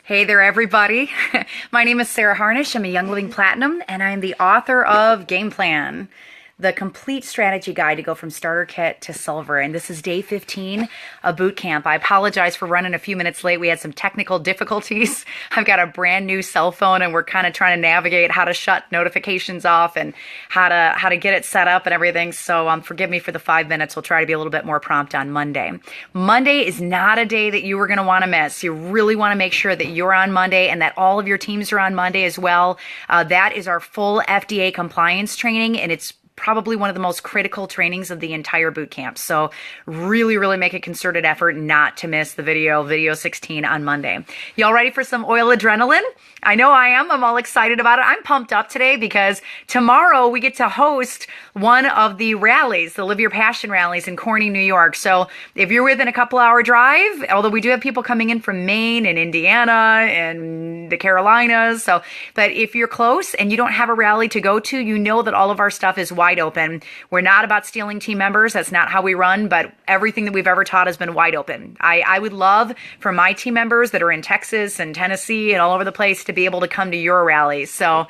Hey there, everybody. My name is Sarah Harnish. I'm a Young Living Platinum, and I'm the author of Game Plan, the complete strategy guide to go from starter kit to silver. And this is day 15 of boot camp. I apologize for running a few minutes late. We had some technical difficulties. I've got a brand new cell phone, and we're kind of trying to navigate how to shut notifications off and how to get it set up and everything. So forgive me for the 5 minutes. We'll try to be a little bit more prompt on Monday. Monday is not a day that you are going to want to miss. You really want to make sure that you're on Monday and that all of your teams are on Monday as well. That is our full FDA compliance training, and it's probably one of the most critical trainings of the entire boot camp. So really make a concerted effort not to miss the video 16 on Monday. Y'all ready for some oil adrenaline? I know I am. I'm all excited about it. I'm pumped up today because tomorrow we get to host one of the rallies, the Live Your Passion rallies in Corning, New York. So if you're within a couple-hour drive, although we do have people coming in from Maine and Indiana and the Carolinas, but if you're close and you don't have a rally to go to, you know that all of our stuff is wide open. We're not about stealing team members. That's not how we run, but everything that we've ever taught has been wide open. I would love for my team members that are in Texas and Tennessee and all over the place to be able to come to your rallies. So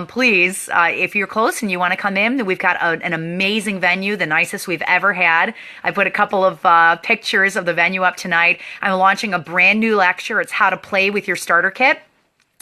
please, if you're close and you want to come in, we've got an amazing venue, the nicest we've ever had. I put a couple of pictures of the venue up tonight. I'm launching a brand new lecture. It's how to play with your starter kit.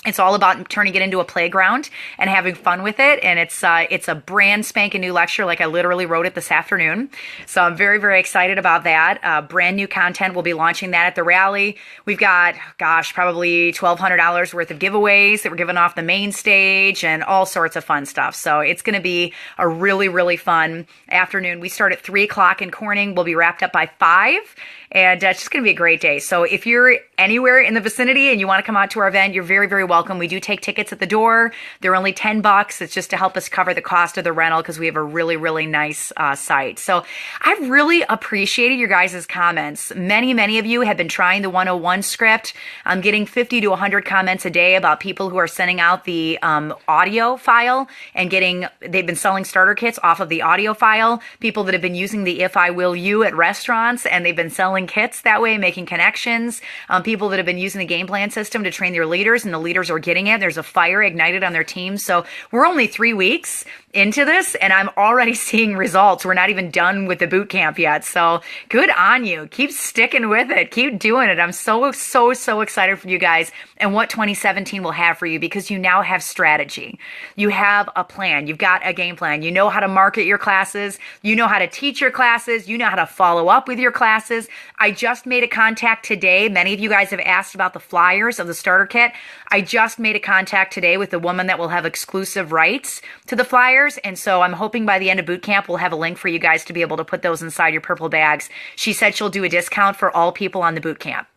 It's all about turning it into a playground and having fun with it. And it's a brand spanking new lecture. Like I literally wrote it this afternoon. So I'm very excited about that. Brand new content. We'll be launching that at the rally. We've got, probably $1,200 worth of giveaways that we're giving off the main stage and all sorts of fun stuff. So it's going to be a really fun afternoon. We start at 3 o'clock in Corning. We'll be wrapped up by 5. And it's just going to be a great day. So if you're anywhere in the vicinity and you want to come out to our event, you're very welcome. We do take tickets at the door. They're only $10. It's just to help us cover the cost of the rental because we have a really nice site. So I've really appreciated your guys' comments. Many of you have been trying the 101 script. I'm getting 50 to 100 comments a day about people who are sending out the audio file and they've been selling starter kits off of the audio file. People that have been using the If I Will You at restaurants and they've been selling kits that way, making connections. People that have been using the game plan system to train their leaders, and the leaders are getting it. There's a fire ignited on their teams. So we're only 3 weeks into this, and I'm already seeing results. We're not even done with the boot camp yet. So good on you. Keep sticking with it. Keep doing it. I'm so excited for you guys and what 2017 will have for you, because you now have strategy. You have a plan. You've got a game plan. You know how to market your classes. You know how to teach your classes. You know how to follow up with your classes. I just made a contact today. Many of you guys have asked about the flyers of the starter kit. I just made a contact today with the woman that will have exclusive rights to the flyers. And so I'm hoping by the end of boot camp, we'll have a link for you guys to be able to put those inside your purple bags. She said she'll do a discount for all people on the boot camp.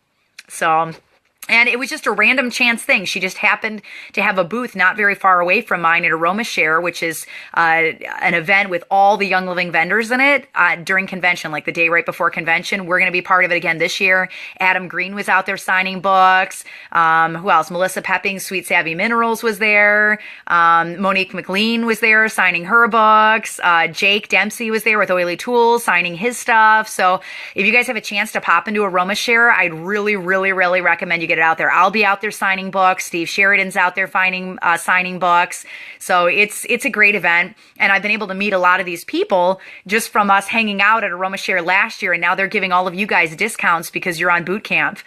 And it was just a random chance thing. She just happened to have a booth not very far away from mine at Aroma Share, which is an event with all the Young Living vendors in it during convention, like the day right before convention. We're going to be part of it again this year. Adam Green was out there signing books. Who else? Melissa Pepping, Sweet Savvy Minerals was there. Monique McLean was there signing her books. Jake Dempsey was there with Oily Tools signing his stuff. So if you guys have a chance to pop into Aroma Share, I'd really recommend you get it out there. I'll be out there signing books. Steve Sheridan's out there signing books. So it's a great event. And I've been able to meet a lot of these people just from us hanging out at Aroma Share last year. And now they're giving all of you guys discounts because you're on boot camp,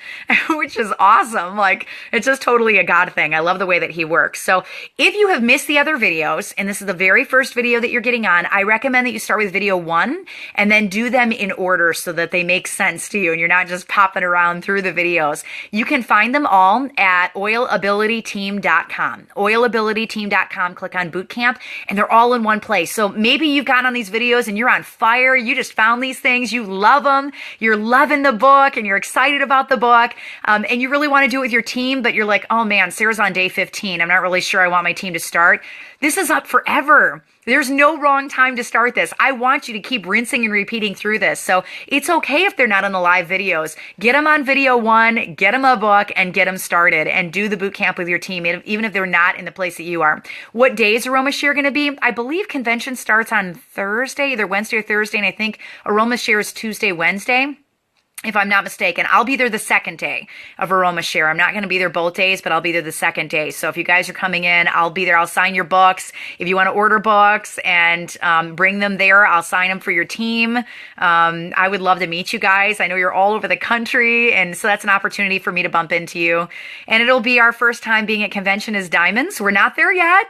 which is awesome. Like, it's just totally a God thing. I love the way that he works. So if you have missed the other videos, and this is the very first video that you're getting on, I recommend that you start with video 1 and then do them in order so that they make sense to you and you're not just popping around through the videos. You can find them all at oilabilityteam.com. Oilabilityteam.com. Click on Bootcamp, and they're all in one place. So maybe you've gotten on these videos and you're on fire. You just found these things. You love them. You're loving the book, and you're excited about the book, and you really want to do it with your team, but you're like, oh man, Sarah's on day 15. I'm not really sure I want my team to start. This is up forever. There's no wrong time to start this. I want you to keep rinsing and repeating through this. So it's okay if they're not on the live videos. Get them on video 1, get them a book, and get them started, and do the boot camp with your team, even if they're not in the place that you are. What day is Aroma Share going to be? I believe convention starts on Thursday, either Wednesday or Thursday, and I think Aroma Share is Tuesday, Wednesday. if I'm not mistaken. I'll be there the second day of Aroma Share. I'm not going to be there both days, but I'll be there the second day. So if you guys are coming in, I'll be there. I'll sign your books. If you want to order books and bring them there, I'll sign them for your team. I would love to meet you guys. I know you're all over the country, and so that's an opportunity for me to bump into you. And it'll be our first time being at convention as Diamonds. We're not there yet.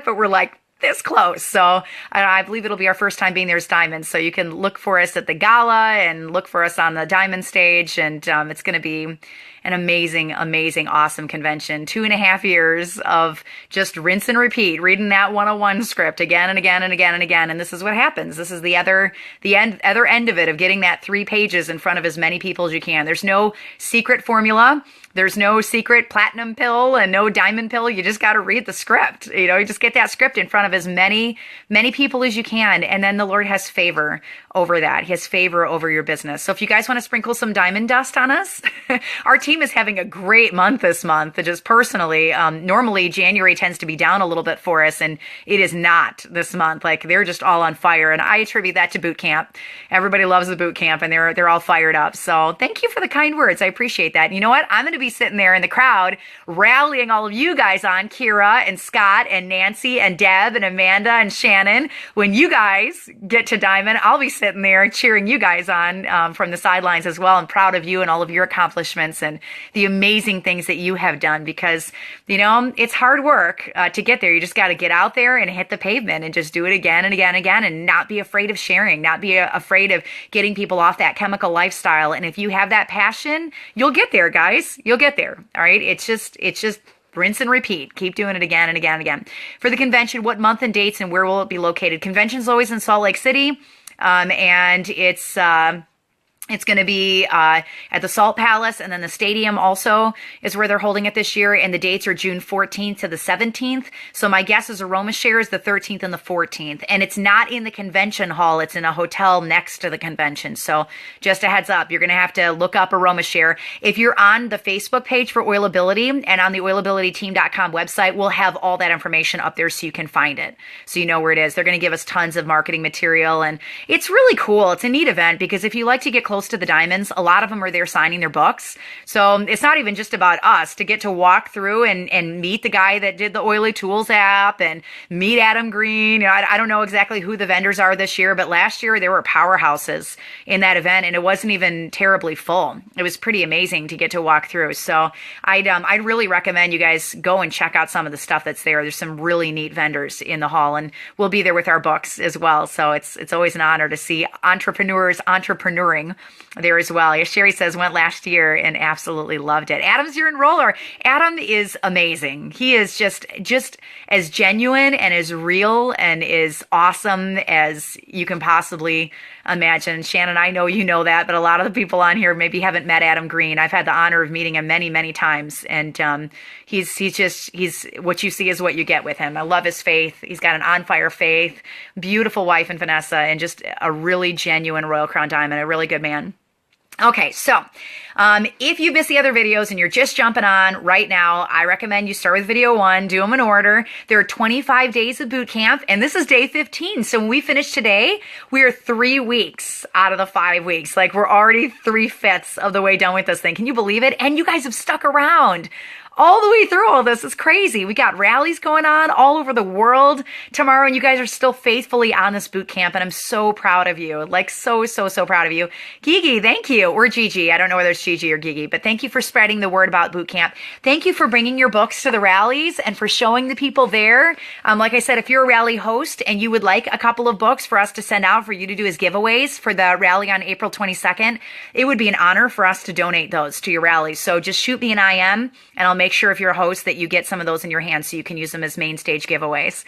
But we're like this close. So I believe it'll be our first time being there as Diamonds. So you can look for us at the gala and look for us on the Diamond stage. And it's going to be an amazing, amazing, awesome convention. 2.5 years of just rinse and repeat, reading that 101 script again and again and again and again. And this is what happens. This is the other end of it, of getting that 3 pages in front of as many people as you can. There's no secret formula. There's no secret platinum pill and no diamond pill. You just got to read the script. You just get that script in front of as many people as you can. And then the Lord has favor over that. He has favor over your business. So if you guys want to sprinkle some diamond dust on us, our team is having a great month this month. Just personally, normally January tends to be down a little bit for us, and it is not this month. Like, they're just all on fire. And I attribute that to Bootcamp. Everybody loves the Bootcamp, and they're all fired up. So thank you for the kind words. I appreciate that. And you know what? I'm going to be sitting there in the crowd rallying all of you guys on, Kira and Scott and Nancy and Deb and Amanda and Shannon. When you guys get to Diamond, I'll be sitting there cheering you guys on from the sidelines as well. I'm proud of you and all of your accomplishments and the amazing things that you have done, because it's hard work to get there. You just got to get out there and hit the pavement and just do it again and again and again, and not be afraid of sharing, not be afraid of getting people off that chemical lifestyle. And if you have that passion, you'll get there, guys. You'll get there. All right. It's just rinse and repeat. Keep doing it again and again and again. For the convention, what month and dates and where will it be located? Convention's always in Salt Lake City. And it's going to be at the Salt Palace, and then the stadium also is where they're holding it this year. And the dates are June 14th to the 17th. So my guess is Aroma Share is the 13th and the 14th. And it's not in the convention hall. It's in a hotel next to the convention. So just a heads up, you're going to have to look up Aroma Share. If you're on the Facebook page for Oilability and on the oilabilityteam.com website, we'll have all that information up there so you can find it. So you know where it is. They're going to give us tons of marketing material. And it's really cool. It's a neat event, because if you like to get close to the diamonds, a lot of them are there signing their books. So it's not even just about us to get to walk through and meet the guy that did the Oily Tools app and meet Adam Green. I don't know exactly who the vendors are this year, but last year there were powerhouses in that event, and it wasn't even terribly full. It was pretty amazing to get to walk through. So I'd really recommend you guys go and check out some of the stuff that's there. There's some really neat vendors in the hall, and we'll be there with our books as well. So it's always an honor to see entrepreneurs entrepreneuring there as well. Yeah, Sherry says, went last year and absolutely loved it. Adam's your enroller. Adam is amazing. He is just as genuine and as real and as awesome as you can possibly imagine. Shannon, I know you know that, but a lot of the people on here maybe haven't met Adam Green. I've had the honor of meeting him many, many times. And he's what you see is what you get with him. I love his faith. He's got an on-fire faith, beautiful wife in Vanessa, and just a really genuine Royal Crown Diamond, a really good man. Okay, so if you missed the other videos and you're just jumping on right now, I recommend you start with video 1, do them in order. There are 25 days of boot camp, and this is day 15. So when we finish today, we are 3 weeks out of the 5 weeks. Like, we're already 3/5 of the way done with this thing. Can you believe it? And you guys have stuck around all the way through all this. Is crazy. We got rallies going on all over the world tomorrow, and you guys are still faithfully on this boot camp, and I'm so proud of you. Like, so proud of you. Gigi, thank you. Or Gigi. I don't know whether it's Gigi or Gigi, but thank you for spreading the word about boot camp. Thank you for bringing your books to the rallies and for showing the people there. Like I said, if you're a rally host and you would like a couple of books for us to send out for you to do as giveaways for the rally on April 22nd, it would be an honor for us to donate those to your rallies. So just shoot me an IM, and I'll make sure, if you're a host, that you get some of those in your hands so you can use them as main stage giveaways.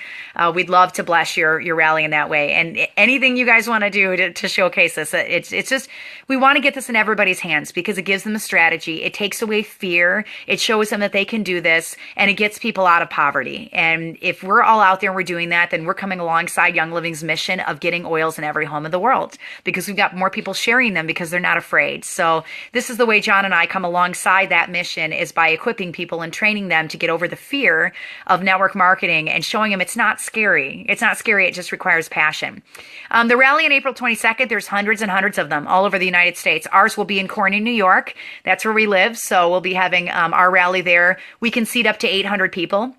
We'd love to bless your rally in that way. And anything you guys want to do to showcase this, it's just, we want to get this in everybody's hands because it gives them a strategy. It takes away fear. It shows them that they can do this, and it gets people out of poverty. And if we're all out there and we're doing that, then we're coming alongside Young Living's mission of getting oils in every home in the world, because we've got more people sharing them because they're not afraid. So this is the way John and I come alongside that mission, is by equipping people people and training them to get over the fear of network marketing and showing them it's not scary. It's not scary. It just requires passion. The rally on April 22nd, there's hundreds and hundreds of them all over the United States. Ours will be in Corning, New York. That's where we live. So we'll be having our rally there. We can seat up to 800 people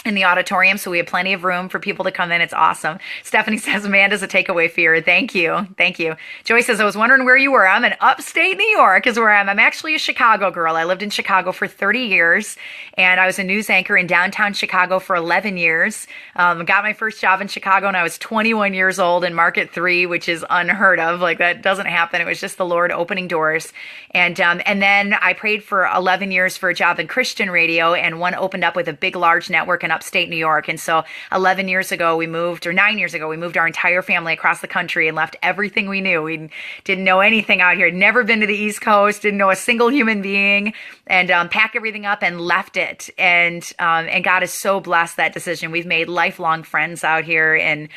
in the auditorium, so we have plenty of room for people to come in. It's awesome. Stephanie says, Amanda's a takeaway fear. Thank you. Thank you. Joy says, I was wondering where you were. I'm in upstate New York is where I am. I'm actually a Chicago girl. I lived in Chicago for 30 years, and I was a news anchor in downtown Chicago for 11 years. Got my first job in Chicago when I was 21 years old in Market 3, which is unheard of. Like, that doesn't happen. It was just the Lord opening doors. And then I prayed for 11 years for a job in Christian radio, and one opened up with a big, large network in upstate New York. And so 11 years ago, we moved, or 9 years ago, we moved our entire family across the country and left everything we knew. We didn't know anything out here, never been to the East Coast, didn't know a single human being, and packed everything up and left it. And God has so blessed that decision. We've made lifelong friends out here and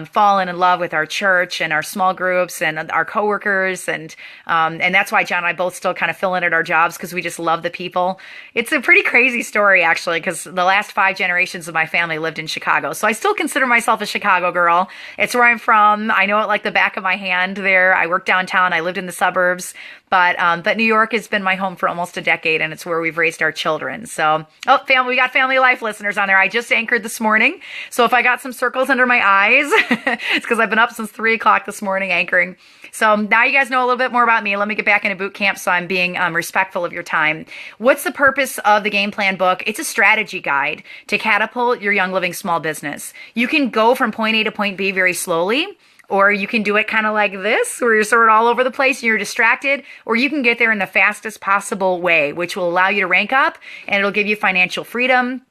fallen in love with our church and our small groups and our coworkers. And that's why John and I both still kind of fill in at our jobs, because we just love the people. It's a pretty crazy story, actually, because the last 5 generations of my family lived in Chicago. So I still consider myself a Chicago girl. It's where I'm from. I know it like the back of my hand there. I work downtown. I lived in the suburbs. But New York has been my home for almost a decade, and it's where we've raised our children. So, family, we got Family Life listeners on there. I just anchored this morning. So if I got some circles under my eyes, it's because I've been up since 3 o'clock this morning anchoring. So now you guys know a little bit more about me. Let me get back into boot camp so I'm being respectful of your time. What's the purpose of the game plan book? It's a strategy guide to catapult your Young Living small business. You can go from point A to point B very slowly, or you can do it kind of like this, where you're sort of all over the place and you're distracted, or you can get there in the fastest possible way, which will allow you to rank up, and it'll give you financial freedom.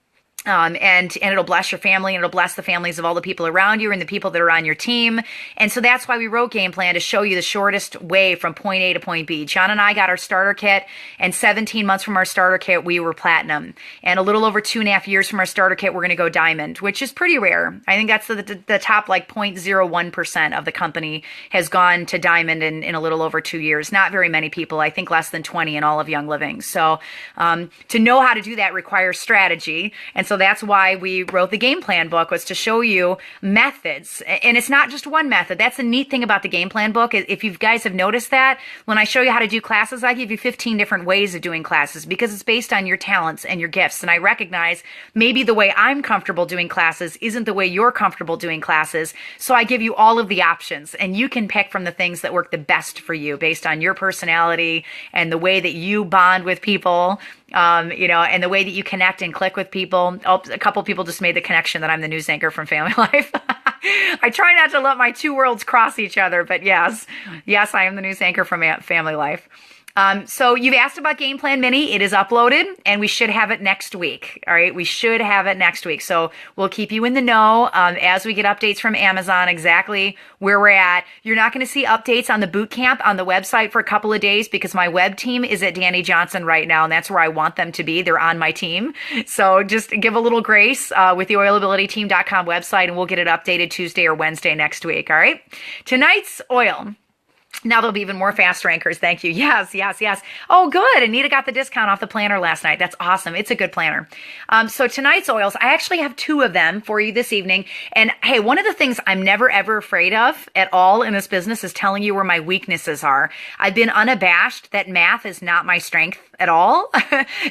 And it'll bless your family, and it'll bless the families of all the people around you and the people that are on your team. And so that's why we wrote Game Plan, to show you the shortest way from point A to point B. John and I got our starter kit, and 17 months from our starter kit, we were platinum. And a little over 2.5 years from our starter kit, we're going to go diamond, which is pretty rare. I think that's the top like 0.01% of the company has gone to diamond in a little over 2 years. Not very many people. I think less than 20 in all of Young Living. So to know how to do that requires strategy. And so that's why we wrote the game plan book, was to show you methods. And it's not just one method. That's the neat thing about the game plan book. If you guys have noticed that, when I show you how to do classes, I give you 15 different ways of doing classes, because it's based on your talents and your gifts. And I recognize maybe the way I'm comfortable doing classes isn't the way you're comfortable doing classes. So I give you all of the options, and you can pick from the things that work the best for you based on your personality and the way that you bond with people. And the way that you connect and click with people. Oh, a couple people just made the connection that I'm the news anchor from Family Life. I try not to let my two worlds cross each other, but yes, I am the news anchor from Family Life. So you've asked about Game Plan Mini. It is uploaded, and we should have it next week. All right. We should have it next week. So we'll keep you in the know as we get updates from Amazon, exactly where we're at. You're not going to see updates on the Bootcamp on the website for a couple of days, because my web team is at Danny Johnson right now, and that's where I want them to be. They're on my team. So just give a little grace with the oilabilityteam.com website, and we'll get it updated Tuesday or Wednesday next week. All right. Tonight's oil. Now there'll be even more fast rankers. Thank you. Yes. Oh, good. Anita got the discount off the planner last night. That's awesome. It's a good planner. So tonight's oils, I actually have 2 of them for you this evening. And hey, one of the things I'm never, ever afraid of at all in this business is telling you where my weaknesses are. I've been unabashed that math is not my strength at all.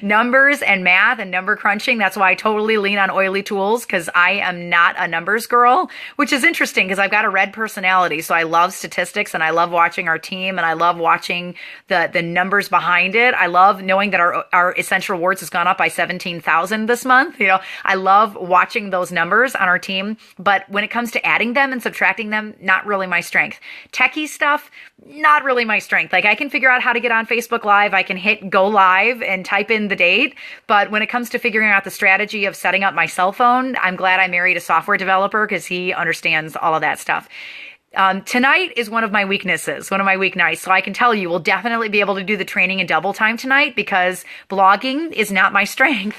Numbers and math and number crunching. That's why I totally lean on oily tools, because I am not a numbers girl, which is interesting because I've got a red personality. So I love statistics, and I love watching our team, and I love watching the numbers behind it. I love knowing that our essential rewards has gone up by 17,000 this month. I love watching those numbers on our team, but when it comes to adding them and subtracting them, not really my strength. Techie stuff, not really my strength. Like, I can figure out how to get on Facebook Live. I can hit go live and type in the date. But when it comes to figuring out the strategy of setting up my cell phone, I'm glad I married a software developer, because he understands all of that stuff. Tonight is one of my weaknesses, one of my weeknights. So I can tell you we'll definitely be able to do the training in double time tonight because blogging is not my strength.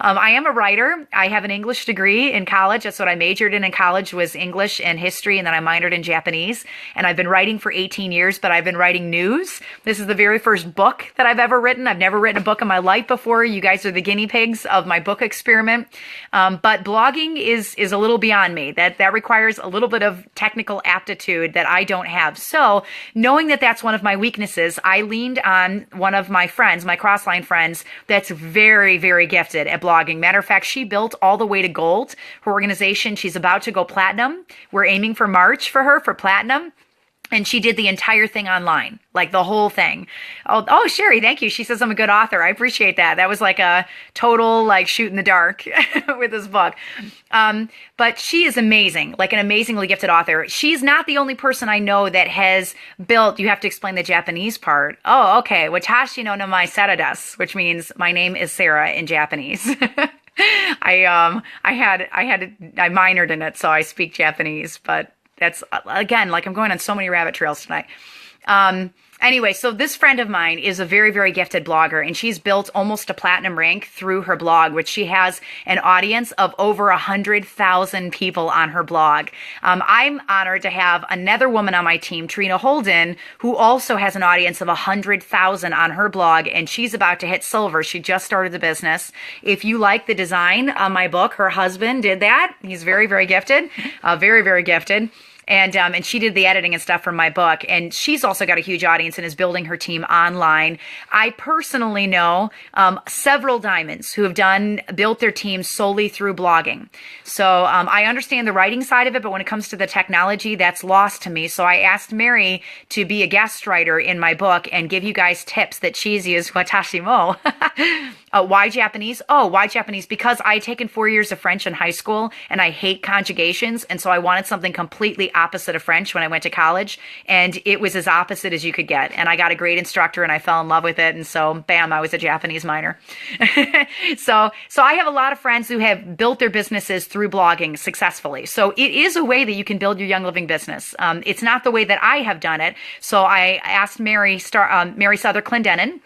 I am a writer. I have an English degree in college. That's what I majored in college, was English and history. And then I minored in Japanese. And I've been writing for 18 years, but I've been writing news. This is the very first book that I've ever written. I've never written a book in my life before. You guys are the guinea pigs of my book experiment. But blogging is a little beyond me. That requires a little bit of technical aptitude that I don't have. So knowing that that's one of my weaknesses, I leaned on one of my friends, my Crossline friends, that's very, very gifted at blogging. Matter of fact, she built all the way to gold. Her organization, she's about to go platinum. We're aiming for March for her for platinum. And she did the entire thing online, like the whole thing. Oh, Sherry, thank you. She says I'm a good author. I appreciate that. That was like a total like shoot in the dark with this book. But she is amazing, like an amazingly gifted author. She's not the only person I know that has built, you have to explain the Japanese part. Oh, okay. Watashi no namae Sarah desu, which means my name is Sarah in Japanese. I minored in it, so I speak Japanese, but that's, again, like I'm going on so many rabbit trails tonight. Anyway, so this friend of mine is a very, very gifted blogger, and she's built almost a platinum rank through her blog, which she has an audience of over 100,000 people on her blog. I'm honored to have another woman on my team, Trina Holden, who also has an audience of 100,000 on her blog, and she's about to hit silver. She just started the business. If you like the design on my book, her husband did that. He's very, very gifted, very, very gifted. And she did the editing and stuff for my book. And she's also got a huge audience and is building her team online. I personally know several diamonds who have built their teams solely through blogging. So I understand the writing side of it, but when it comes to the technology, that's lost to me. So I asked Mary to be a guest writer in my book and give you guys tips that she's used. Watashi mo. Why Japanese? Oh, why Japanese? Because I had taken 4 years of French in high school and I hate conjugations. And so I wanted something completely opposite of French when I went to college. And it was as opposite as you could get. And I got a great instructor and I fell in love with it. And so bam, I was a Japanese minor. So I have a lot of friends who have built their businesses through blogging successfully. So it is a way that you can build your Young Living business. It's not the way that I have done it. So I asked Mary Souther Clendenin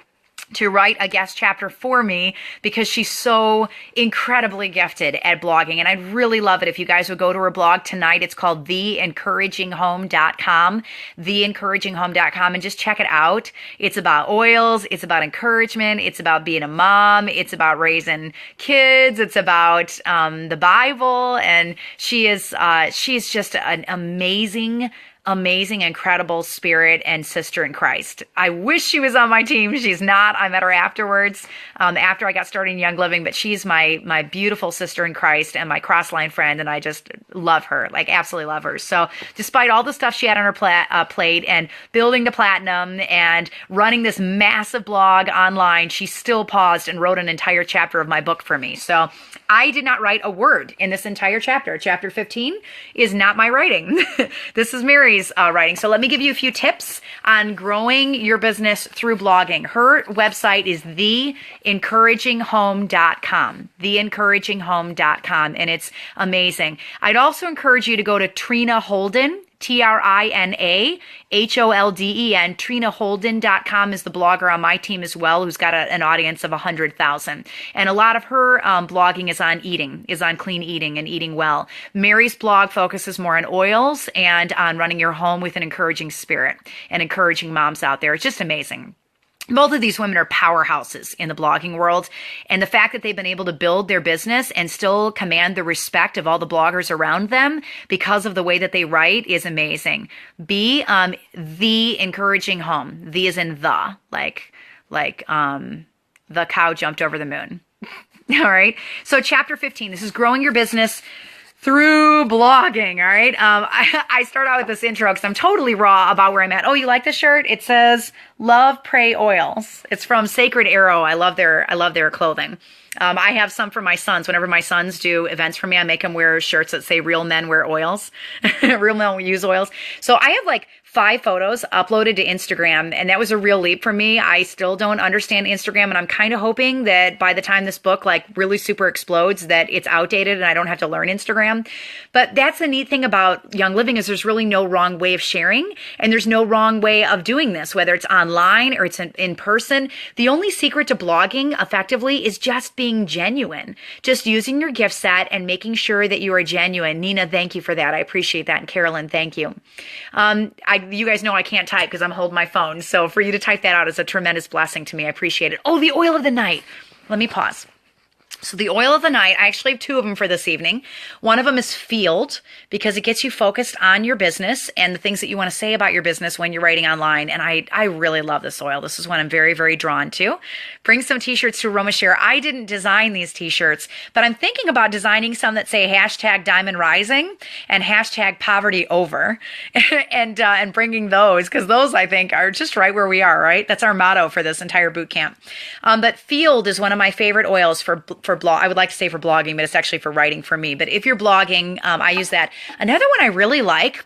to write a guest chapter for me because she's so incredibly gifted at blogging. And I'd really love it if you guys would go to her blog tonight. It's called theencouraginghome.com, theencouraginghome.com, and just check it out. It's about oils. It's about encouragement. It's about being a mom. It's about raising kids. It's about the Bible. And she's just an amazing, incredible spirit and sister in Christ. I wish she was on my team. She's not. I met her afterwards, after I got started in Young Living, but she's my beautiful sister in Christ and my Crossline friend, and I just love her, like absolutely love her. So despite all the stuff she had on her plate and building to platinum and running this massive blog online, she still paused and wrote an entire chapter of my book for me. So I did not write a word in this entire chapter. Chapter 15 is not my writing. This is Mary's writing. So let me give you a few tips on growing your business through blogging. Her website is theencouraginghome.com, theencouraginghome.com, and it's amazing. I'd also encourage you to go to Trina Holden, TrinaHolden, TrinaHolden.com is the blogger on my team as well, who's got an audience of 100,000. And a lot of her blogging is on eating, is on clean eating and eating well. Mary's blog focuses more on oils and on running your home with an encouraging spirit and encouraging moms out there. It's just amazing. Both of these women are powerhouses in the blogging world, and the fact that they've been able to build their business and still command the respect of all the bloggers around them because of the way that they write is amazing. The encouraging home. The is in the, like the cow jumped over the moon. All right. So chapter 15, this is growing your business through blogging, all right? I start out with this intro because I'm totally raw about where I'm at. Oh, you like this shirt? It says Love, Pray, Oils. It's from Sacred Arrow. I love their clothing. I have some for my sons. Whenever my sons do events for me, I make them wear shirts that say real men wear oils. Real men use oils. So I have like 5 photos uploaded to Instagram, and that was a real leap for me. I still don't understand Instagram, and I'm kind of hoping that by the time this book like really super explodes, that it's outdated and I don't have to learn Instagram. But that's the neat thing about Young Living is there's really no wrong way of sharing, and there's no wrong way of doing this, whether it's online or it's in person. The only secret to blogging effectively is just being genuine, just using your gift set and making sure that you are genuine. Nina, thank you for that. I appreciate that. And Carolyn, thank you. You guys know I can't type because I'm holding my phone. So for you to type that out is a tremendous blessing to me. I appreciate it. Oh, the oil of the night. Let me pause. So the oil of the night, I actually have 2 of them for this evening. One of them is Field, because it gets you focused on your business and the things that you want to say about your business when you're writing online. And I really love this oil. This is one I'm very, very drawn to. Bring some t-shirts to Roma Share. I didn't design these t-shirts, but I'm thinking about designing some that say hashtag Diamond Rising and hashtag Poverty Over and bringing those, because those I think are just right where we are, right? That's our motto for this entire boot camp. But Field is one of my favorite oils for blog. I would like to say for blogging, but it's actually for writing for me. But if you're blogging, I use that. Another one I really like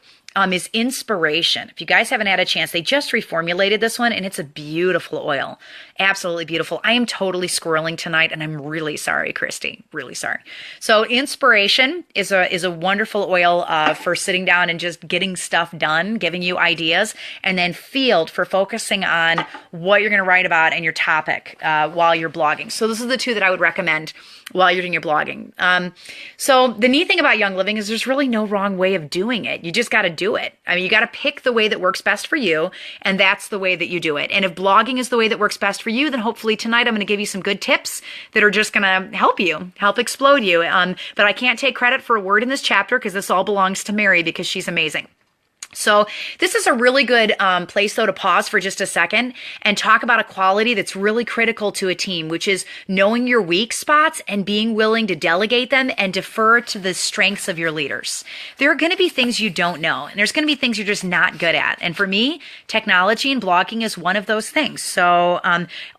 is Inspiration. If you guys haven't had a chance, they just reformulated this one, and it's a beautiful oil. Absolutely beautiful. I am totally squirreling tonight, and I'm really sorry, Christy. Really sorry. So Inspiration is a wonderful oil for sitting down and just getting stuff done, giving you ideas, and then Field for focusing on what you're going to write about and your topic while you're blogging. So those are the 2 that I would recommend while you're doing your blogging. So the neat thing about Young Living is there's really no wrong way of doing it. You just got to do it. I mean, you got to pick the way that works best for you, and that's the way that you do it. And if blogging is the way that works best for you, then hopefully tonight I'm going to give you some good tips that are just going to help you, help explode you. But I can't take credit for a word in this chapter because this all belongs to Mary because she's amazing. So this is a really good place, though, to pause for just a second and talk about a quality that's really critical to a team, which is knowing your weak spots and being willing to delegate them and defer to the strengths of your leaders. There are going to be things you don't know, and there's going to be things you're just not good at. And for me, technology and blogging is one of those things. So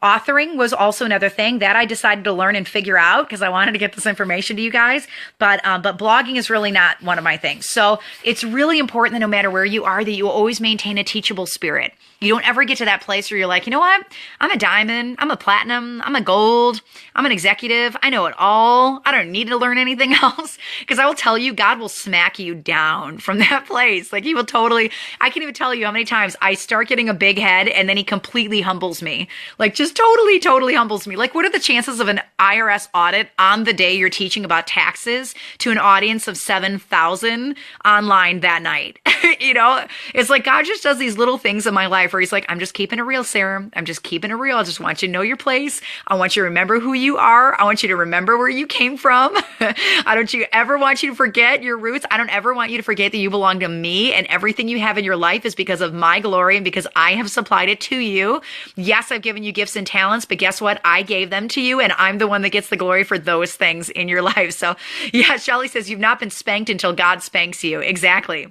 authoring was also another thing that I decided to learn and figure out because I wanted to get this information to you guys. But blogging is really not one of my things. So it's really important that no matter where you are, that you always maintain a teachable spirit. You don't ever get to that place where you're like, you know what? I'm a diamond. I'm a platinum. I'm a gold. I'm an executive. I know it all. I don't need to learn anything else. Because I will tell you, God will smack you down from that place. Like he will totally, I can't even tell you how many times I start getting a big head and then he completely humbles me. Like just totally humbles me. Like what are the chances of an IRS audit on the day you're teaching about taxes to an audience of 7,000 online that night? You know, it's like God just does these little things in my life where he's like, I'm just keeping it real, Sarah. I'm just keeping it real. I just want you to know your place. I want you to remember who you are. I want you to remember where you came from. I don't ever want you to forget your roots. I don't ever want you to forget that you belong to me and everything you have in your life is because of my glory and because I have supplied it to you. Yes, I've given you gifts and talents, but guess what? I gave them to you and I'm the one that gets the glory for those things in your life. So yeah, Shelly says you've not been spanked until God spanks you. Exactly.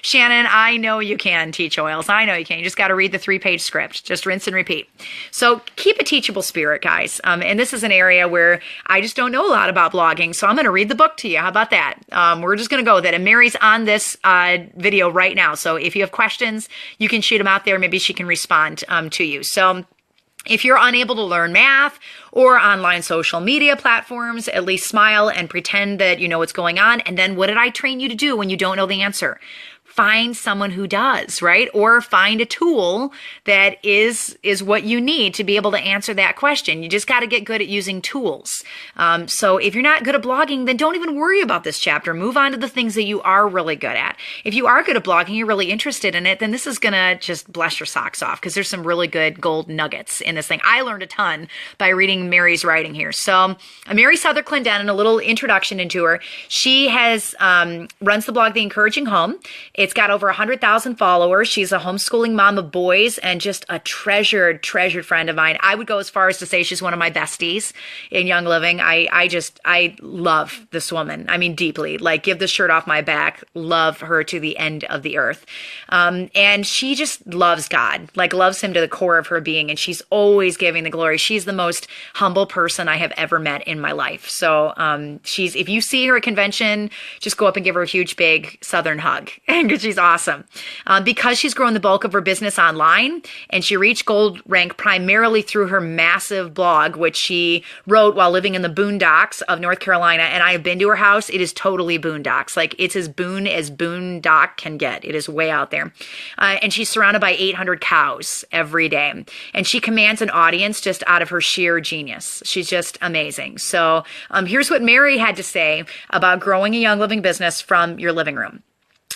Shannon, I know you can teach oils. I know you can. You just got to read the 3-page script. Just rinse and repeat. So keep a teachable spirit, guys. And this is an area where I just don't know a lot about blogging. So I'm going to read the book to you. How about that? We're just going to go with it. And Mary's on this video right now. So if you have questions, you can shoot them out there. Maybe she can respond to you. So if you're unable to learn math or online social media platforms, at least smile and pretend that you know what's going on. And then what did I train you to do when you don't know the answer? Find someone who does, right? Or find a tool that is what you need to be able to answer that question. You just got to get good at using tools. So if you're not good at blogging, then don't even worry about this chapter. Move on to the things that you are really good at. If you are good at blogging, you're really interested in it, then this is going to just bless your socks off because there's some really good gold nuggets in this thing. I learned a ton by reading Mary's writing here. So Mary Souther Clendenin, a little introduction into her. She has runs the blog The Encouraging Home. It's got over 100,000 followers. She's a homeschooling mom of boys and just a treasured friend of mine. I would go as far as to say she's one of my besties in Young Living. I love this woman. I mean, deeply. Like, give the shirt off my back. Love her to the end of the earth. And she just loves God, like loves him to the core of her being. And she's always giving the glory. She's the most humble person I have ever met in my life. So if you see her at convention, just go up and give her a huge, big Southern hug and because she's awesome. Because she's grown the bulk of her business online, and she reached gold rank primarily through her massive blog, which she wrote while living in the boondocks of North Carolina. And I have been to her house. It is totally boondocks. Like, it's as boondock can get. It is way out there. And she's surrounded by 800 cows every day. And she commands an audience just out of her sheer genius. She's just amazing. So here's what Mary had to say about growing a Young Living business from your living room.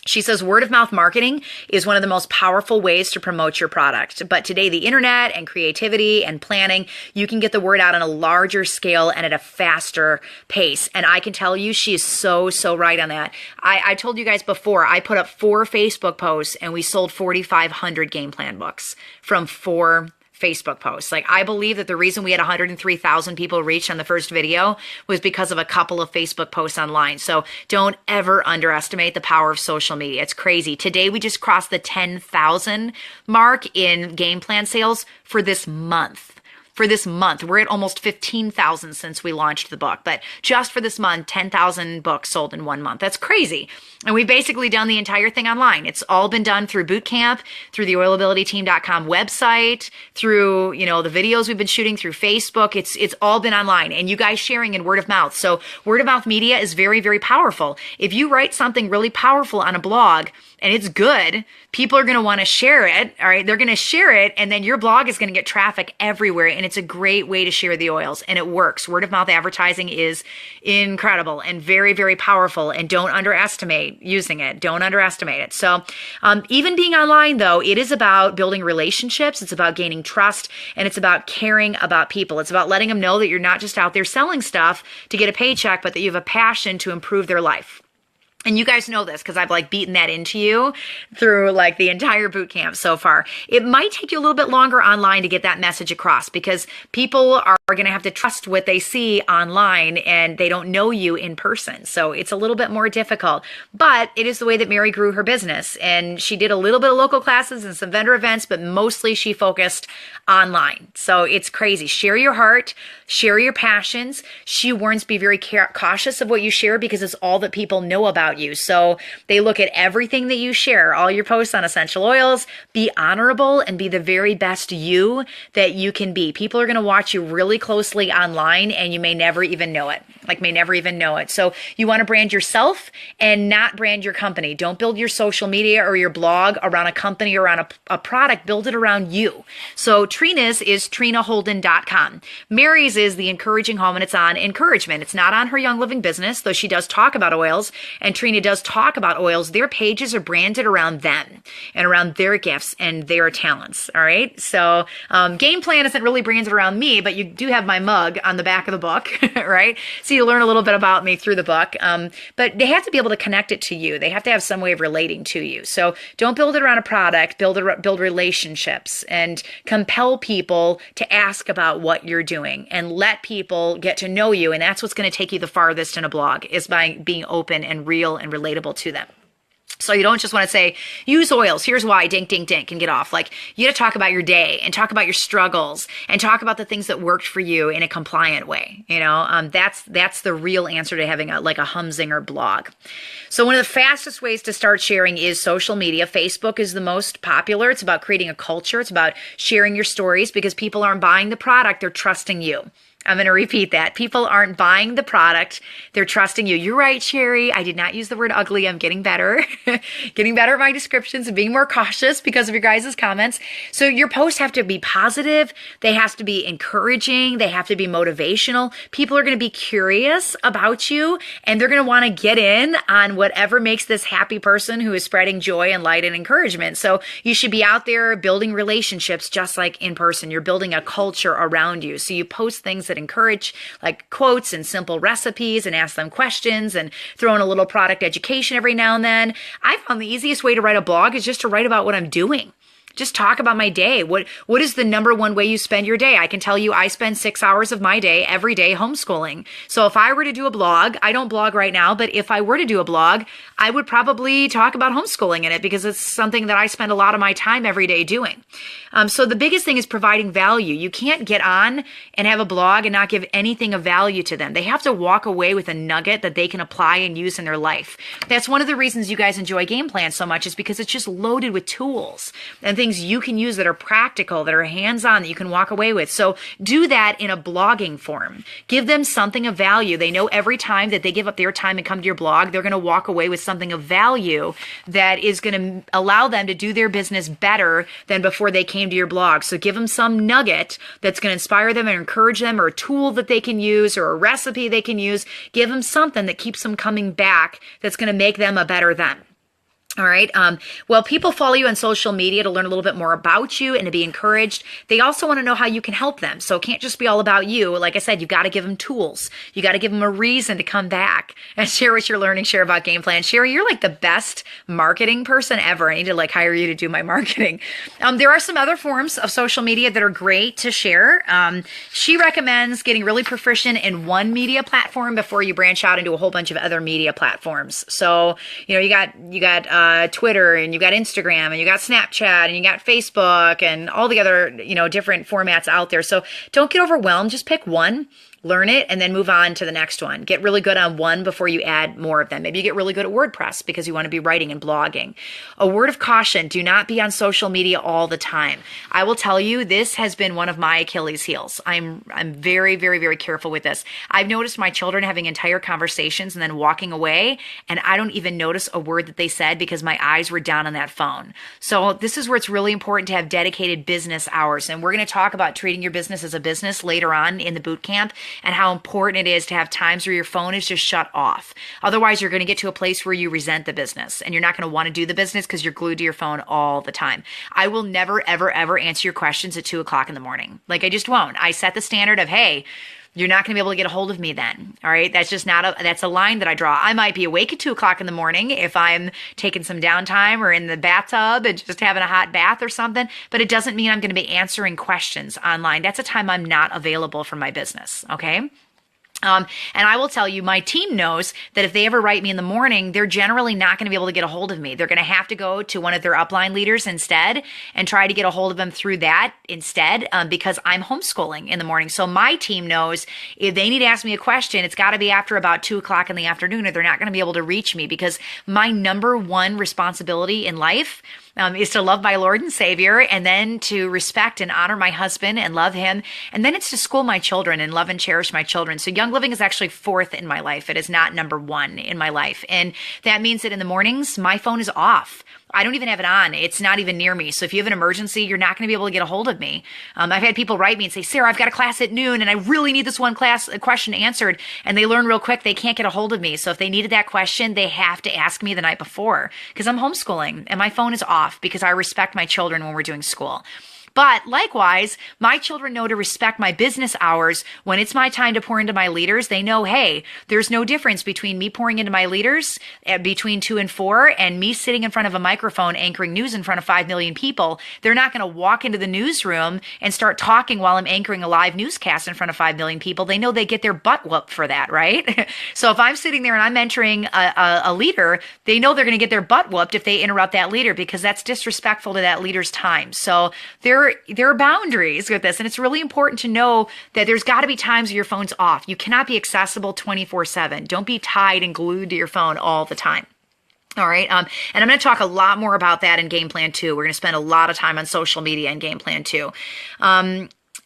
She says, word of mouth marketing is one of the most powerful ways to promote your product. But today, the internet and creativity and planning, you can get the word out on a larger scale and at a faster pace. And I can tell you, she is so right on that. I told you guys before, I put up 4 Facebook posts and we sold 4,500 game plan books from 4 Facebook posts. Like, I believe that the reason we had 103,000 people reach on the first video was because of a couple of Facebook posts online. So don't ever underestimate the power of social media. It's crazy. Today, we just crossed the 10,000 mark in game plan sales for this month. We're at almost 15,000 since we launched the book. But just for this month, 10,000 books sold in 1 month. That's crazy. And we've basically done the entire thing online. It's all been done through Bootcamp, through the oilabilityteam.com website, through, the videos we've been shooting through Facebook. It's all been online, and you guys sharing in word of mouth. So word of mouth media is very powerful. If you write something really powerful on a blog and it's good, people are going to want to share it. All right. They're going to share it, and then your blog is going to get traffic everywhere. And it's a great way to share the oils, and it works. Word of mouth advertising is incredible and very powerful, and don't underestimate using it. Don't underestimate it. So even being online, though, it is about building relationships. It's about gaining trust, and it's about caring about people. It's about letting them know that you're not just out there selling stuff to get a paycheck, but that you have a passion to improve their life. And you guys know this because I've beaten that into you through the entire boot camp so far. It might take you a little bit longer online to get that message across because people are going to have to trust what they see online and they don't know you in person. So it's a little bit more difficult, but it is the way that Mary grew her business. And she did a little bit of local classes and some vendor events, but mostly she focused online. So it's crazy. Share your heart, share your passions. She warns, be very cautious of what you share because it's all that people know about you. So they look at everything that you share, all your posts on essential oils. Be honorable and be the very best you that you can be. People are going to watch you really closely online, and you may never even know it. So you want to brand yourself and not brand your company. Don't build your social media or your blog around a company or around a product. Build it around you. So Trina's is trinaholden.com. Mary's is The Encouraging Home, and it's on encouragement. It's not on her Young Living business, though she does talk about oils, and Trina does talk about oils. Their pages are branded around them and around their gifts and their talents. All right. So Game Plan isn't really branded around me, but you do have my mug on the back of the book, right? So you learn a little bit about me through the book. But they have to be able to connect it to you. They have to have some way of relating to you. So don't build it around a product. Build relationships and compel people to ask about what you're doing and let people get to know you. And that's what's going to take you the farthest in a blog, is by being open and real and relatable to them. So you don't just want to say, use oils, here's why, dink, dink, dink, and get off. You got to talk about your day and talk about your struggles and talk about the things that worked for you in a compliant way. That's the real answer to having a humzinger blog. So one of the fastest ways to start sharing is social media. Facebook is the most popular. It's about creating a culture. It's about sharing your stories because people aren't buying the product, they're trusting you. I'm going to repeat that. People aren't buying the product. They're trusting you. You're right, Sherry. I did not use the word ugly. I'm getting better. Getting better at my descriptions and being more cautious because of your guys' comments. So your posts have to be positive. They have to be encouraging. They have to be motivational. People are going to be curious about you, and they're going to want to get in on whatever makes this happy person who is spreading joy and light and encouragement. So you should be out there building relationships just like in person. You're building a culture around you. So you post things that encourage, like quotes and simple recipes, and ask them questions and throw in a little product education every now and then. I found the easiest way to write a blog is just to write about what I'm doing. Just talk about my day. What is the number one way you spend your day? I can tell you I spend 6 hours of my day every day homeschooling. So if I were to do a blog, I don't blog right now, but if I were to do a blog, I would probably talk about homeschooling in it because it's something that I spend a lot of my time every day doing. So the biggest thing is providing value. You can't get on and have a blog and not give anything of value to them. They have to walk away with a nugget that they can apply and use in their life. That's one of the reasons you guys enjoy Game Plan so much, is because it's just loaded with tools and things you can use that are practical, that are hands-on, that you can walk away with. So do that in a blogging form. Give them something of value. They know every time that they give up their time and come to your blog, they're going to walk away with something of value that is going to allow them to do their business better than before they came to your blog. So give them some nugget that's going to inspire them and encourage them, or a tool that they can use, or a recipe they can use. Give them something that keeps them coming back, that's going to make them a better them. All right. Well, people follow you on social media to learn a little bit more about you and to be encouraged. They also want to know how you can help them. So it can't just be all about you. Like I said, you've got to give them tools. You got to give them a reason to come back and share what you're learning, share about Game Plan. Sherry, you're like the best marketing person ever. I need to hire you to do my marketing. There are some other forms of social media that are great to share. She recommends getting really proficient in one media platform before you branch out into a whole bunch of other media platforms. So, you got Twitter, and you got Instagram, and you got Snapchat, and you got Facebook, and all the other, different formats out there. So don't get overwhelmed. Just pick one, learn it, and then move on to the next one. Get really good on one before you add more of them. Maybe you get really good at WordPress because you want to be writing and blogging. A word of caution: do not be on social media all the time. I will tell you, this has been one of my Achilles heels. I'm very, very, very careful with this. I've noticed my children having entire conversations and then walking away, and I don't even notice a word that they said because my eyes were down on that phone. So this is where it's really important to have dedicated business hours. And we're going to talk about treating your business as a business later on in the boot camp, and how important it is to have times where your phone is just shut off. Otherwise, you're going to get to a place where you resent the business, and you're not going to want to do the business because you're glued to your phone all the time. I will never, ever, ever answer your questions at 2 o'clock in the morning. I just won't. I set the standard of, hey, you're not going to be able to get a hold of me then. All right. That's just that's a line that I draw. I might be awake at 2 o'clock in the morning if I'm taking some downtime or in the bathtub and just having a hot bath or something, but it doesn't mean I'm going to be answering questions online. That's a time I'm not available for my business. Okay. And I will tell you, my team knows that if they ever write me in the morning, they're generally not going to be able to get a hold of me. They're going to have to go to one of their upline leaders instead and try to get a hold of them through that instead, because I'm homeschooling in the morning. So my team knows if they need to ask me a question, it's got to be after about 2 o'clock in the afternoon, or they're not going to be able to reach me, because my number one responsibility in life is to love my Lord and Savior, and then to respect and honor my husband and love him. And then it's to school my children and love and cherish my children. So Young Living is actually fourth in my life. It is not number one in my life. And that means that in the mornings, my phone is off. I don't even have it on. It's not even near me. So if you have an emergency, you're not going to be able to get a hold of me. I've had people write me and say, Sarah, I've got a class at noon and I really need this one question answered. And they learn real quick they can't get a hold of me. So if they needed that question, they have to ask me the night before, because I'm homeschooling and my phone is off because I respect my children when we're doing school. But likewise, my children know to respect my business hours. When it's my time to pour into my leaders, they know, hey, there's no difference between me pouring into my leaders between 2 and 4 and me sitting in front of a microphone anchoring news in front of 5 million people. They're not going to walk into the newsroom and start talking while I'm anchoring a live newscast in front of 5 million people. They know they get their butt whooped for that, right? So if I'm sitting there and I'm mentoring a leader, they know they're going to get their butt whooped if they interrupt that leader, because that's disrespectful to that leader's time. So there are boundaries with this, and it's really important to know that there's got to be times where your phone's off. You cannot be accessible 24/7. Don't be tied and glued to your phone all the time. All right. And I'm going to talk a lot more about that in Game Plan 2. We're going to spend a lot of time on social media in Game Plan 2.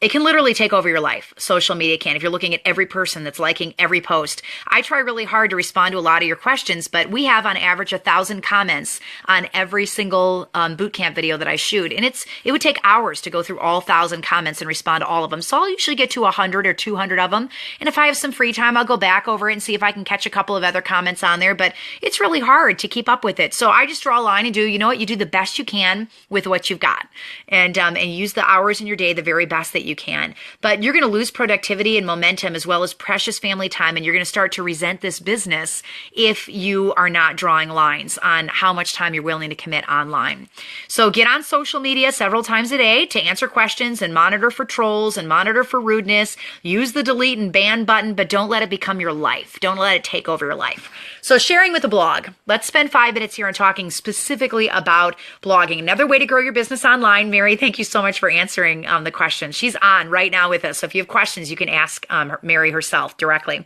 It can literally take over your life. Social media can. If you're looking at every person that's liking every post. I try really hard to respond to a lot of your questions, but we have on average 1,000 comments on every single bootcamp video that I shoot. And it would take hours to go through all 1,000 comments and respond to all of them. So I'll usually get to 100 or 200 of them. And if I have some free time, I'll go back over it and see if I can catch a couple of other comments on there. But it's really hard to keep up with it. So I just draw a line and you do the best you can with what you've got. And use the hours in your day the very best that you you can. But you're going to lose productivity and momentum as well as precious family time, and you're going to start to resent this business if you are not drawing lines on how much time you're willing to commit online. So get on social media several times a day to answer questions and monitor for trolls and monitor for rudeness. Use the delete and ban button, but don't let it become your life. Don't let it take over your life. So sharing with a blog. Let's spend 5 minutes here on talking specifically about blogging. Another way to grow your business online. Mary, thank you so much for answering the question. She's on right now with us. So if you have questions, you can ask Mary herself directly.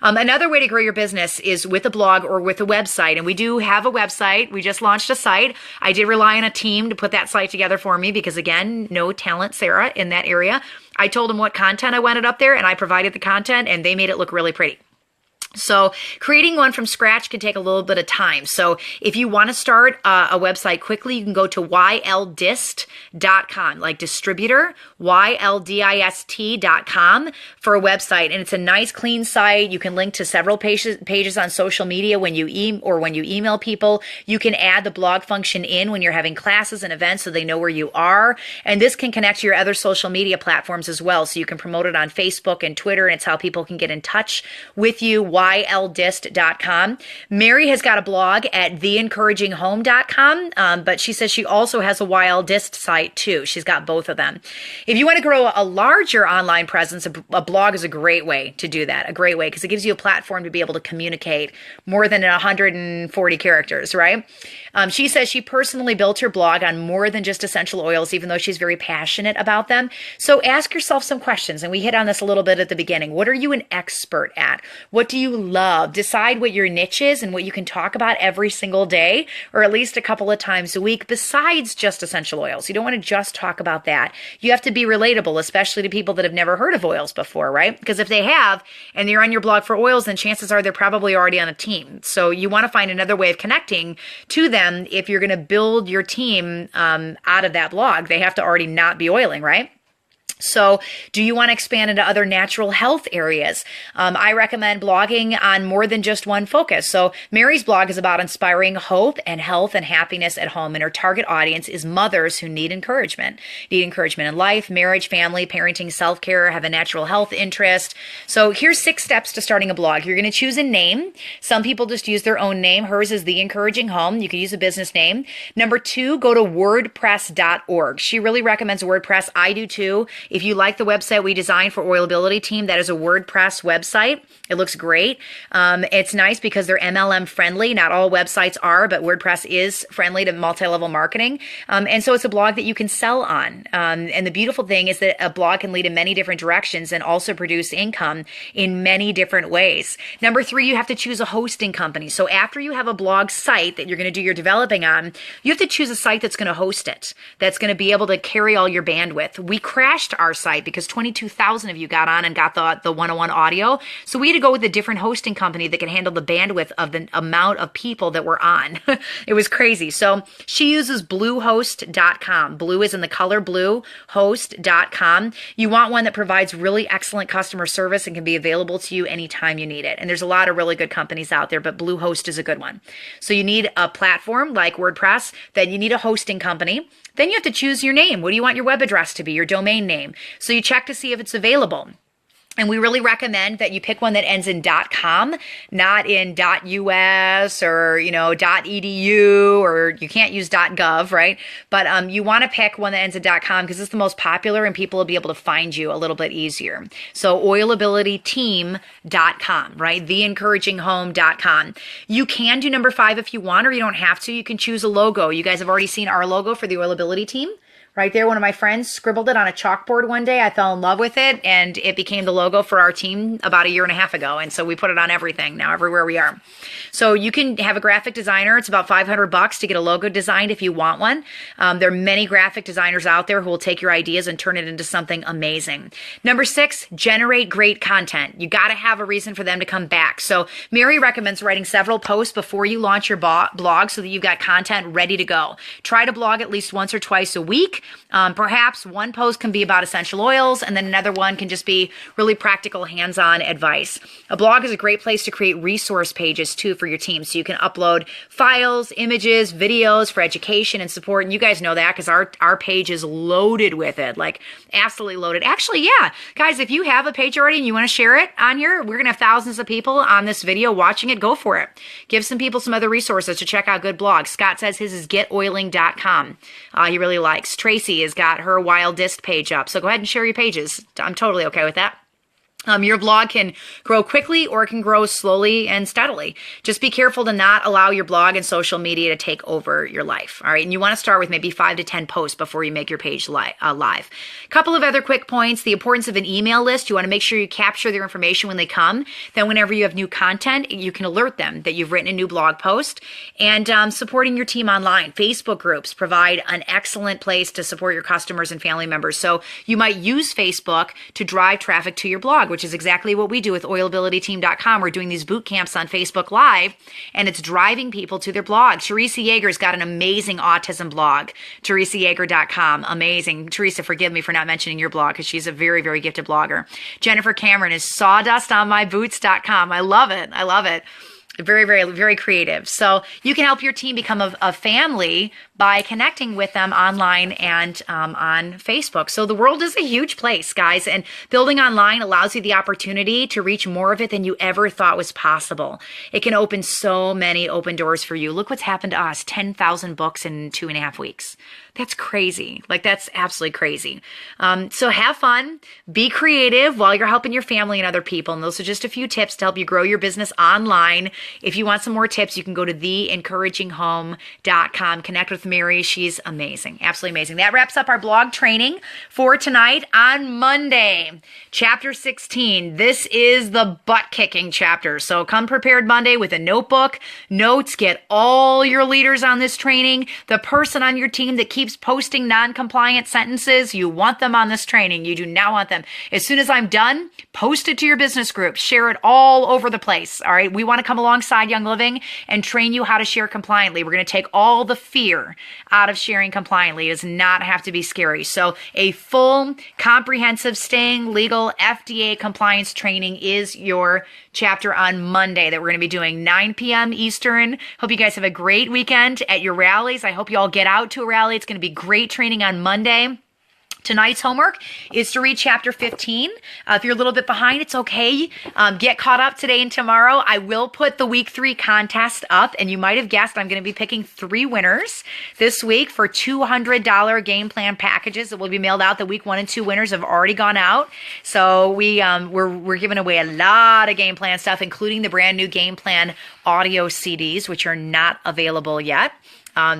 Another way to grow your business is with a blog or with a website. And we do have a website. We just launched a site. I did rely on a team to put that site together for me because, again, no talent, Sarah, in that area. I told them what content I wanted up there, and I provided the content, and they made it look really pretty. So creating one from scratch can take a little bit of time. So if you want to start a website quickly, you can go to yldist.com, like distributor, yldist.com for a website. And it's a nice, clean site. You can link to several pages on social media when you email people. You can add the blog function in when you're having classes and events so they know where you are. And this can connect to your other social media platforms as well. So you can promote it on Facebook and Twitter, and it's how people can get in touch with you. yldist.com. Mary has got a blog at theencouraginghome.com, but she says she also has a YLDist site too. She's got both of them. If you want to grow a larger online presence, a blog is a great way to do that, a great way, because it gives you a platform to be able to communicate more than 140 characters, right? She says she personally built her blog on more than just essential oils, even though she's very passionate about them. So ask yourself some questions, and we hit on this a little bit at the beginning. What are you an expert at? What do you love? Decide what your niche is and what you can talk about every single day, or at least a couple of times a week, besides just essential oils. You don't want to just talk about that. You have to be relatable, especially to people that have never heard of oils before, right? Because if they have, and you're on your blog for oils, then chances are they're probably already on a team. So you want to find another way of connecting to them. If you're going to build your team out of that blog, they have to already not be oiling, right? So do you want to expand into other natural health areas? I recommend blogging on more than just one focus. So Mary's blog is about inspiring hope and health and happiness at home. And her target audience is mothers who need encouragement in life, marriage, family, parenting, self-care, have a natural health interest. So here's 6 steps to starting a blog. You're going to choose a name. Some people just use their own name. Hers is The Encouraging Home. You can use a business name. Number 2, go to wordpress.org. She really recommends WordPress. I do too. If you like the website we designed for Oilability Team, that is a WordPress website. It looks great. It's nice because they're MLM friendly. Not all websites are, but WordPress is friendly to multi-level marketing. And so it's a blog that you can sell on. And the beautiful thing is that a blog can lead in many different directions and also produce income in many different ways. Number 3, you have to choose a hosting company. So after you have a blog site that you're going to do your developing on, you have to choose a site that's going to host it, that's going to be able to carry all your bandwidth. We crashed our site because 22,000 of you got on and got the 101 audio. So we had to go with a different hosting company that can handle the bandwidth of the amount of people that were on. It was crazy. So she uses bluehost.com. Blue is in the color blue, host.com. You want one that provides really excellent customer service and can be available to you anytime you need it. And there's a lot of really good companies out there, but Bluehost is a good one. So you need a platform like WordPress, then you need a hosting company. Then you have to choose your name. What do you want your web address to be, your domain name? So you check to see if it's available. And we really recommend that you pick one that ends in .com, not in .us or, .edu, or you can't use .gov, right? But you want to pick one that ends in .com because it's the most popular and people will be able to find you a little bit easier. So oilabilityteam.com, right? Theencouraginghome.com. You can do number 5 if you want, or you don't have to. You can choose a logo. You guys have already seen our logo for the Oilability Team. Right there, one of my friends scribbled it on a chalkboard one day. I fell in love with it, and it became the logo for our team about a year and a half ago. And so we put it on everything now, everywhere we are. So you can have a graphic designer. It's about $500 to get a logo designed if you want one. There are many graphic designers out there who will take your ideas and turn it into something amazing. Number 6, generate great content. You got to have a reason for them to come back. So Mary recommends writing several posts before you launch your blog so that you've got content ready to go. Try to blog at least once or twice a week. week. Perhaps one post can be about essential oils, and then another one can just be really practical, hands-on advice. A blog is a great place to create resource pages too for your team. So you can upload files, images, videos for education and support. And you guys know that because our page is loaded with it, like absolutely loaded. Actually, yeah, guys, if you have a page already and you want to share it on here, we're going to have thousands of people on this video watching it. Go for it. Give some people some other resources to check out good blogs. Scott says his is getoiling.com. He really likes. Tracy has got her wild disc page up. So go ahead and share your pages. I'm totally okay with that. Your blog can grow quickly or it can grow slowly and steadily. Just be careful to not allow your blog and social media to take over your life. All right. And you want to start with maybe 5 to 10 posts before you make your page live. Couple of other quick points. The importance of an email list. You want to make sure you capture their information when they come. Then whenever you have new content, you can alert them that you've written a new blog post. And supporting your team online. Facebook groups provide an excellent place to support your customers and family members. So you might use Facebook to drive traffic to your blog, which is exactly what we do with oilabilityteam.com. We're doing these boot camps on Facebook Live, and it's driving people to their blog. Teresa Yeager's got an amazing autism blog, teresayeager.com. Amazing. Teresa, forgive me for not mentioning your blog because she's a very, very gifted blogger. Jennifer Cameron is sawdustonmyboots.com. I love it. I love it. Very, very, very creative. So you can help your team become a family by connecting with them online and on Facebook. So the world is a huge place, guys, and building online allows you the opportunity to reach more of it than you ever thought was possible. It can open so many open doors for you. Look what's happened to us, 10,000 books in 2.5 weeks. That's crazy. Like, that's absolutely crazy. So have fun, be creative while you're helping your family and other people. And those are just a few tips to help you grow your business online. If you want some more tips, you can go to theencouraginghome.com. Connect with Mary. She's amazing. Absolutely amazing. That wraps up our blog training for tonight. On Monday, chapter 16. This is the butt-kicking chapter. So come prepared Monday with a notebook, notes, get all your leaders on this training. The person on your team that keeps posting non-compliant sentences, you want them on this training. You do not want them. As soon as I'm done, post it to your business group. Share it all over the place. All right. We want to come alongside Young Living and train you how to share compliantly. We're going to take all the fear out of sharing compliantly. It does not have to be scary. So a full, comprehensive, staying legal FDA compliance training is your chapter on Monday that we're going to be doing 9 p.m. Eastern. Hope you guys have a great weekend at your rallies. I hope you all get out to a rally. It's going to be great training on Monday. Tonight's homework is to read chapter 15. If you're a little bit behind, it's okay. Get caught up today and tomorrow. I will put the week 3 contest up, and you might have guessed I'm going to be picking 3 winners this week for $200 game plan packages that will be mailed out. The week 1 and 2 winners have already gone out. So we're giving away a lot of game plan stuff, including the brand new game plan audio CDs, which are not available yet.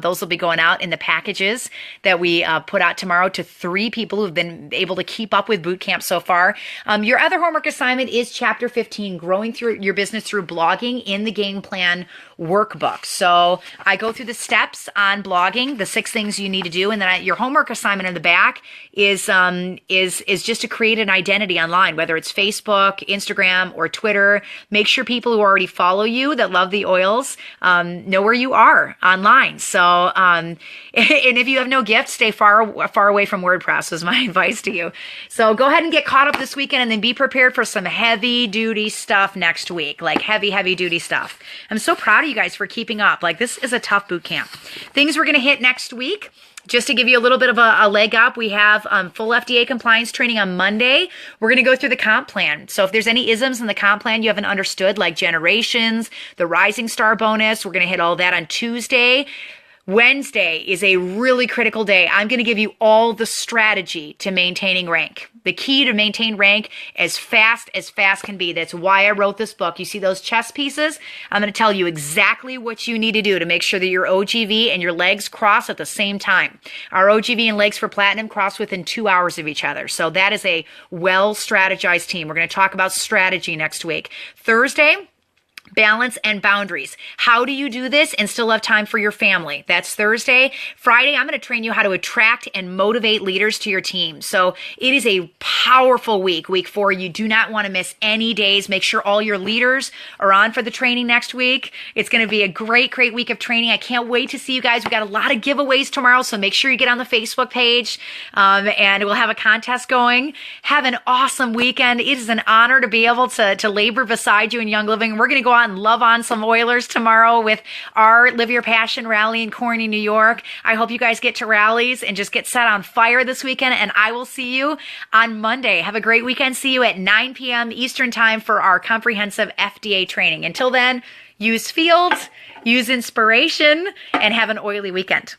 Those will be going out in the packages that we put out tomorrow to 3 people who've been able to keep up with Bootcamp so far. Your other homework assignment is Chapter 15, Growing Through Your Business Through Blogging in the Game Plan workbook. So I go through the steps on blogging, the 6 things you need to do, and then your homework assignment in the back is just to create an identity online, whether it's Facebook, Instagram, or Twitter. Make sure people who already follow you that love the oils know where you are online. So, and if you have no gift, stay far away from WordPress is my advice to you. So go ahead and get caught up this weekend and then be prepared for some heavy duty stuff next week, like heavy duty stuff. I'm so proud of you guys for keeping up. Like, this is a tough boot camp. Things we're going to hit next week. Just to give you a little bit of a leg up, we have full FDA compliance training on Monday. We're going to go through the comp plan. So if there's any isms in the comp plan you haven't understood, like generations, the rising star bonus, we're going to hit all that on Tuesday. Wednesday is a really critical day. I'm going to give you all the strategy to maintaining rank. The key to maintain rank as fast can be. That's why I wrote this book. You see those chess pieces? I'm going to tell you exactly what you need to do to make sure that your OGV and your legs cross at the same time. Our OGV and legs for platinum cross within 2 hours of each other. So that is a well-strategized team. We're going to talk about strategy next week. Thursday, balance and boundaries. How do you do this and still have time for your family? That's Thursday. Friday, I'm going to train you how to attract and motivate leaders to your team. So it is a powerful week, week 4. You do not want to miss any days. Make sure all your leaders are on for the training next week. It's going to be a great, great week of training. I can't wait to see you guys. We've got a lot of giveaways tomorrow, so make sure you get on the Facebook page, and we'll have a contest going. Have an awesome weekend. It is an honor to be able to labor beside you in Young Living. We're going to go out and love on some Oilers tomorrow with our Live Your Passion rally in Corny, New York. I hope you guys get to rallies and just get set on fire this weekend, and I will see you on Monday. Have a great weekend. See you at 9 p.m. Eastern Time for our comprehensive FDA training. Until then, use fields, use inspiration, and have an oily weekend.